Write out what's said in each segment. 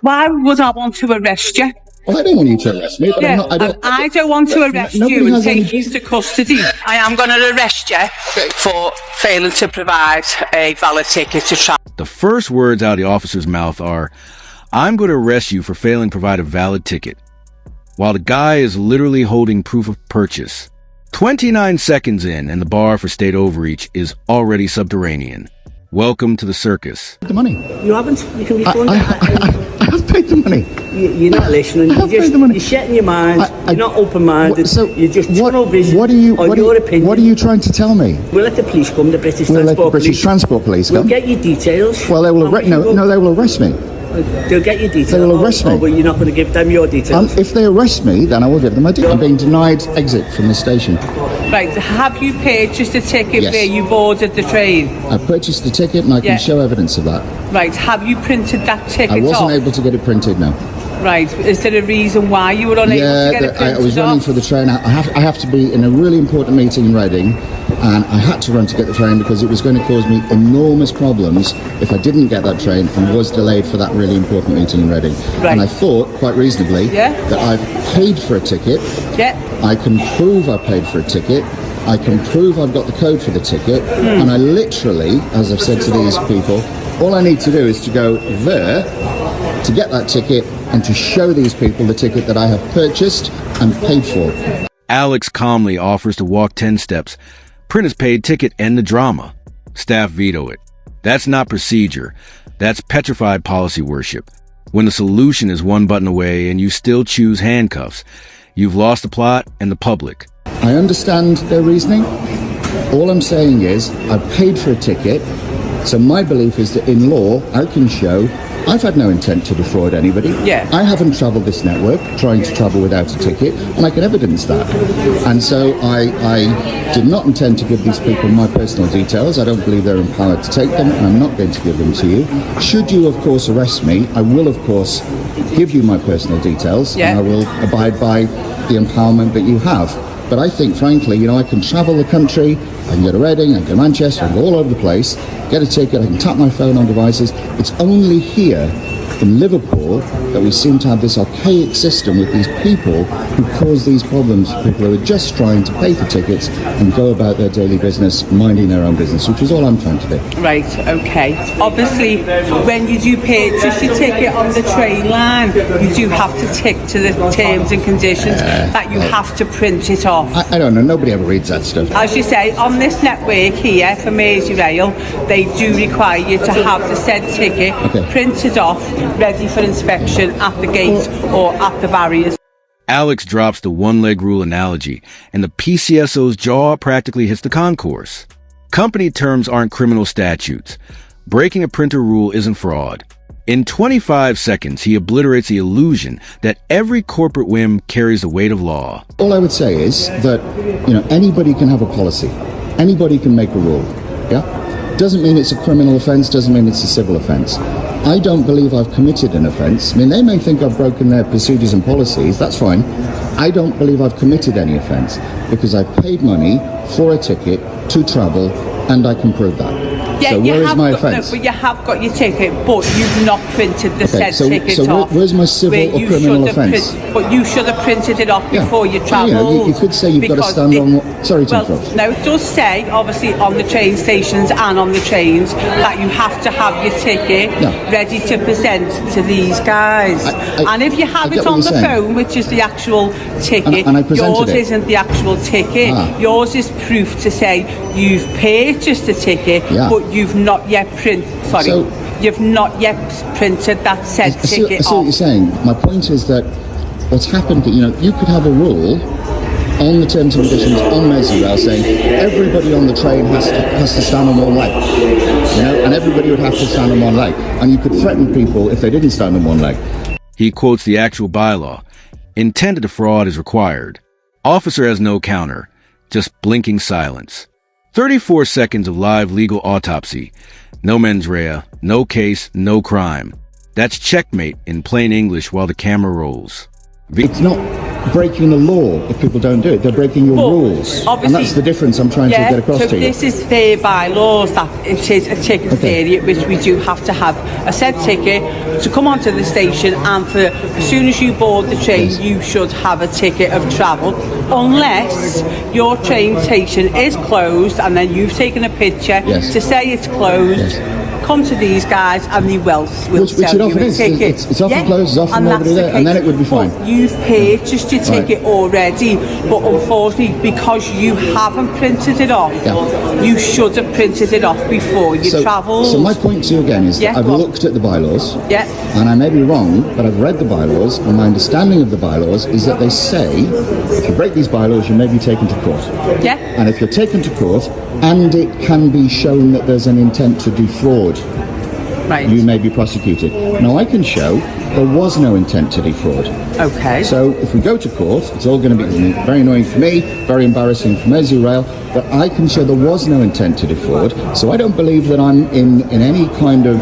Why would I want to arrest you? Well, I don't want you to arrest me, but Yeah, I don't want to arrest you and take you to custody. I am going to arrest you for failing to provide a valid ticket to travel. The first words out of the officer's mouth are, "I'm going to arrest you for failing to provide a valid ticket," while the guy is literally holding proof of purchase. 29 seconds in, and the bar for state overreach is already subterranean. Welcome to the circus. The money. You haven't. You can refund I have paid the money. You're not listening. You're shutting your mind. You're not open-minded. So you're just tunnel vision what are you, on your opinion. What are you trying to tell me? We'll let the police come, the British We'll let the Transport British Police. Transport Police We'll come? get your details. Well, they will they will arrest me. They'll get your details. They will arrest me. But you're not going to give them your details. If they arrest me, then I will give them my details. I'm being denied exit from the station. Right, have you purchased a ticket Yes. where you boarded the train? I purchased the ticket and I can show evidence of that. Right, have you printed that ticket I wasn't off? able to get it printed, no. Right, is there a reason why you were unable to get it printed I was running off? for the train. I have to be in a really important meeting in Reading, and I had to run to get the train because it was going to cause me enormous problems if I didn't get that train and was delayed for that really important meeting in Reading. Right. And I thought, quite reasonably, that I've paid for a ticket. Yeah. I can prove I paid for a ticket. I can prove I've got the code for the ticket. And I literally, as I've said to these people, all I need to do is to go there to get that ticket and to show these people the ticket that I have purchased and paid for. Alex calmly offers to walk 10 steps, print his paid ticket, end the drama. Staff veto it. That's not procedure. That's petrified policy worship. When the solution is one button away and you still choose handcuffs, you've lost the plot and the public. I understand their reasoning. All I'm saying is I've paid for a ticket, so my belief is that in law I can show I've had no intent to defraud anybody. Yeah. I haven't travelled this network trying to travel without a ticket, and I can evidence that. And so I did not intend to give these people my personal details. I don't believe they're empowered to take them, and I'm not going to give them to you. Should you, of course, arrest me, I will, of course, give you my personal details, and I will abide by the empowerment that you have. But I think, frankly, I can travel the country, I can go to Reading, I can go to Manchester, I can go all over the place, get a ticket, I can tap my phone on devices. It's only here in Liverpool that we seem to have this archaic system with these people who cause these problems for people who are just trying to pay for tickets and go about their daily business, minding their own business, which is all I'm trying to do. Right, okay. Obviously, when you do purchase your ticket on the train line, you do have to tick to the terms and conditions that you have to print it off. I don't know, nobody ever reads that stuff. As you say, on this network here for Merseyrail, they do require you to have the said ticket printed off, ready for inspection at the gate or at the barriers. Alex drops the one-leg rule analogy, and the PCSO's jaw practically hits the concourse. Company terms aren't criminal statutes. Breaking a printer rule isn't fraud. In 25 seconds, he obliterates the illusion that every corporate whim carries the weight of law. All I would say is that, anybody can have a policy. Anybody can make a rule. Yeah? Doesn't mean it's a criminal offence, doesn't mean it's a civil offence. I don't believe I've committed an offence. I mean, they may think I've broken their procedures and policies, that's fine. I don't believe I've committed any offence because I've paid money for a ticket to travel and I can prove that. Yeah, so where is my offence? No, but you have got your ticket, but you've not printed the said ticket off. Where's my civil or criminal offence? But you should have printed it off before you travelled. You could say you've got to stand on... Sorry to interrupt. No, it does say, obviously, on the train stations and on the trains, that you have to have your ticket ready to present to these guys. And if you have it on the phone, which is the actual ticket, and I presented yours it. isn't the actual ticket. Yours is proof to say you've purchased a ticket, but you've not yet you've not yet printed that said ticket I see what you're saying. My point is that what's happened, you could have a rule on the terms and conditions on Merseyrail saying everybody on the train has to stand on one leg, and everybody would have to stand on one leg, and you could threaten people if they didn't stand on one leg. He quotes the actual bylaw. Intent to defraud is required. Officer has no counter, just blinking silence. 34 seconds of live legal autopsy. No mens rea, no case, no crime. That's checkmate in plain English while the camera rolls. It's not breaking the law if people don't do it. They're breaking your rules. And that's the difference I'm trying to get across to you. This is their bylaws that it is a ticket period, which we do have to have a said ticket to come onto the station, and for as soon as you board the train, you should have a ticket of travel, unless your train station is closed and then you've taken a picture to say it's closed. Come to these guys and they will sell you a ticket. It's often closed, it's often nobody there, and then it would be fine. But you've purchased your ticket already, but unfortunately, because you haven't printed it off, you should have printed it off before you travelled. So my point to you again is that I've looked at the bylaws, and I may be wrong, but I've read the bylaws, and my understanding of the bylaws is that they say if you break these bylaws, you may be taken to court. And if you're taken to court, and it can be shown that there's an intent to defraud, you may be prosecuted. Now, I can show there was no intent to defraud. Okay. So if we go to court, it's all going to be very annoying for me, very embarrassing for Merseyrail, but I can show there was no intent to defraud. So I don't believe that I'm in any kind of,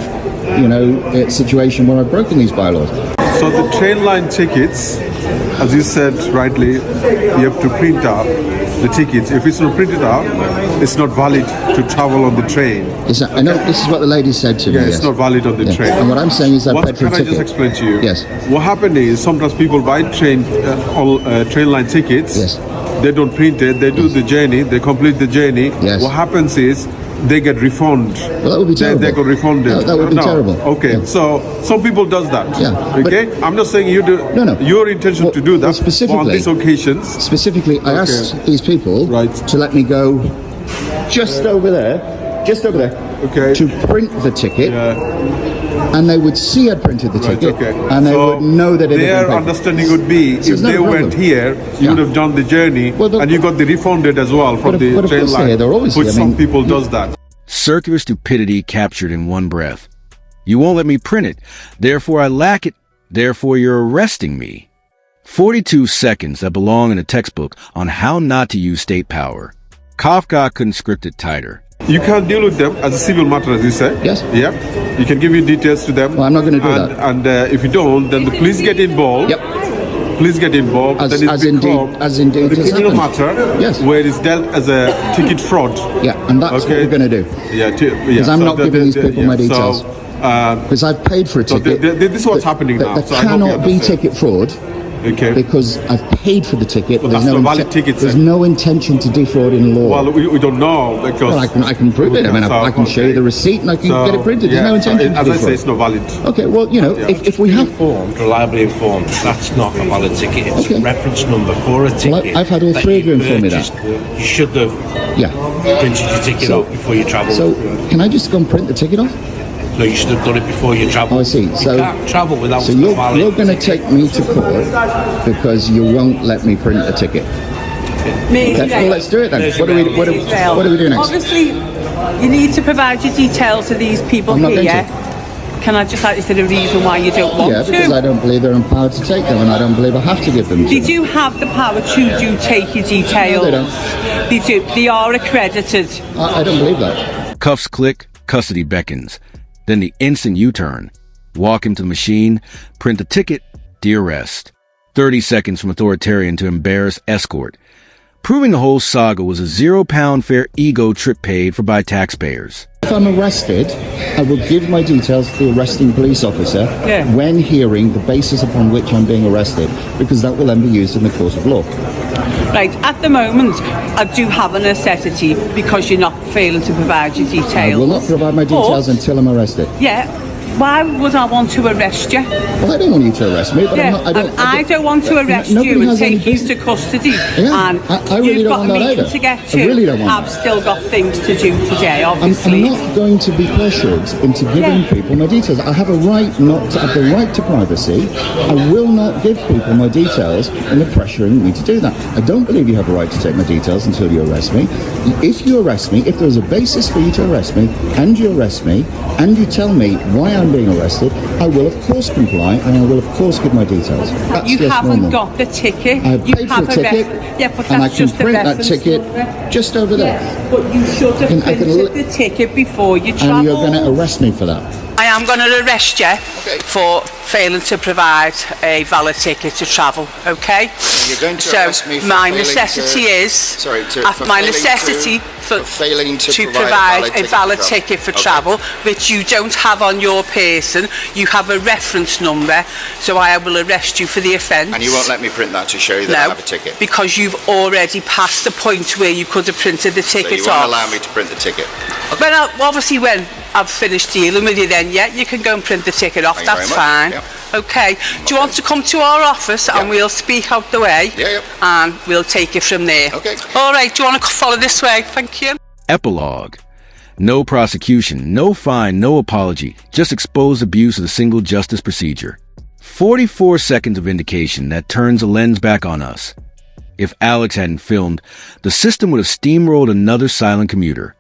situation where I've broken these bylaws. So the train line tickets, as you said rightly, you have to print out the tickets. If it's not printed out, it's not valid to travel on the train. I know this is what the lady said to me. It's not valid on the train. And what I'm saying is that Can I just explain to you? Yes. What happened is sometimes people buy train line tickets. Yes. They don't print it. They do the journey. They complete the journey. Yes. What happens is they get refunded. Well, that would be terrible. They get refunded. That would be terrible. Okay, so some people does that. Okay, I'm not saying you do. No. Your intention to do that. Specifically, on these occasions. Specifically, I asked these people to let me go just over there. Okay. To print the ticket. And they would see I'd printed the ticket, and they would know that it had been their paid. understanding would be if they went here, you would have done the journey, and you got the refunded as well from the train line, which some people does that. Circular stupidity captured in one breath. You won't let me print it, therefore I lack it, therefore you're arresting me. 42 seconds that belong in a textbook on how not to use state power. Kafka couldn't script it tighter. You can deal with them as a civil matter, as you said. Yes. Yeah. You can give you details to them. Well, I'm not going to do that. And if you don't, then the police get involved. Please get involved. As the indeed criminal matter. Yes. Where it's dealt as a ticket fraud. And that's what we're going to do. Because I'm not giving these people my details. Because I've paid for a ticket. This is what's happening now. There cannot be ticket fraud. Because I've paid for the ticket. Well, there's no valid ticket. There's no intention to defraud in law. Well, we don't know because. Well, I can prove it. I mean, I can show you the receipt and I can get it printed. There's no intention. As I say, it's not valid. Okay, well, if we have reliably informed, that's not a valid ticket. It's a reference number for a ticket. Well, I've had all three of you inform me that. You should have printed your ticket off before you travel. So, can I just go and print the ticket off? No, you should have done it before you travel. Oh, I see. So you can't travel without so you're going to take me to court because you won't let me print a ticket. Well, let's do it then. What do we do next? Obviously, you need to provide your details to these people here. Can I just ask the reason why you don't want to? Because I don't believe they're empowered to take them, and I don't believe I have to give them to them. They do have the power to take your details. No, they don't. They do. They are accredited. I don't believe that. Cuffs click, custody beckons. Then the instant U-turn. Walk him to the machine, print the ticket, de-arrest. 30 seconds from authoritarian to embarrass escort. Proving the whole saga was a £0 fare ego trip paid for by taxpayers. If I'm arrested, I will give my details to the arresting police officer when hearing the basis upon which I'm being arrested, because that will then be used in the court of law. Right, at the moment, I do have a necessity because you're not failing to provide your details. I will not provide my details until I'm arrested. Why would I want to arrest you? Well, I don't want you to arrest me, but I don't want to arrest you and take you to custody. And I really you've don't got want a that meeting either. to get to. I really don't want I've still got things to do today, obviously. I'm not going to be pressured into giving people my details. I have a right the right to privacy. I will not give people my details and they're pressuring me to do that. I don't believe you have a right to take my details until you arrest me. If you arrest me, if there's a basis for you to arrest me, and you arrest me, and you tell me why I'm being arrested, I will of course comply and I will of course give my details. That's you haven't normal. got the ticket. I have paid for a ticket, but and I that's can just print that ticket just over there. But you should have printed the ticket before you travel. And you're going to arrest me for that. I am going to arrest you for failing to provide a valid ticket to travel, okay? So you're going to so arrest me for my failing necessity to, is... Sorry, to, for my failing necessity for failing to provide a valid ticket ticket for travel, which you don't have on your person. You have a reference number, so I will arrest you for the offence. And you won't let me print that to show you that I have a ticket? Because you've already passed the point where you could have printed the ticket off. So you won't allow me to print the ticket? Well, obviously when I've finished dealing with you then, yeah, you can go and print the ticket off, that's fine. Yep. Okay, do you want to come to our office and we'll speak out the way? Yeah, and we'll take it from there. Okay. Alright, do you want to follow this way? Thank you. Epilogue. No prosecution, no fine, no apology, just exposed abuse of the single justice procedure. 44 seconds of vindication that turns a lens back on us. If Alex hadn't filmed, the system would have steamrolled another silent commuter.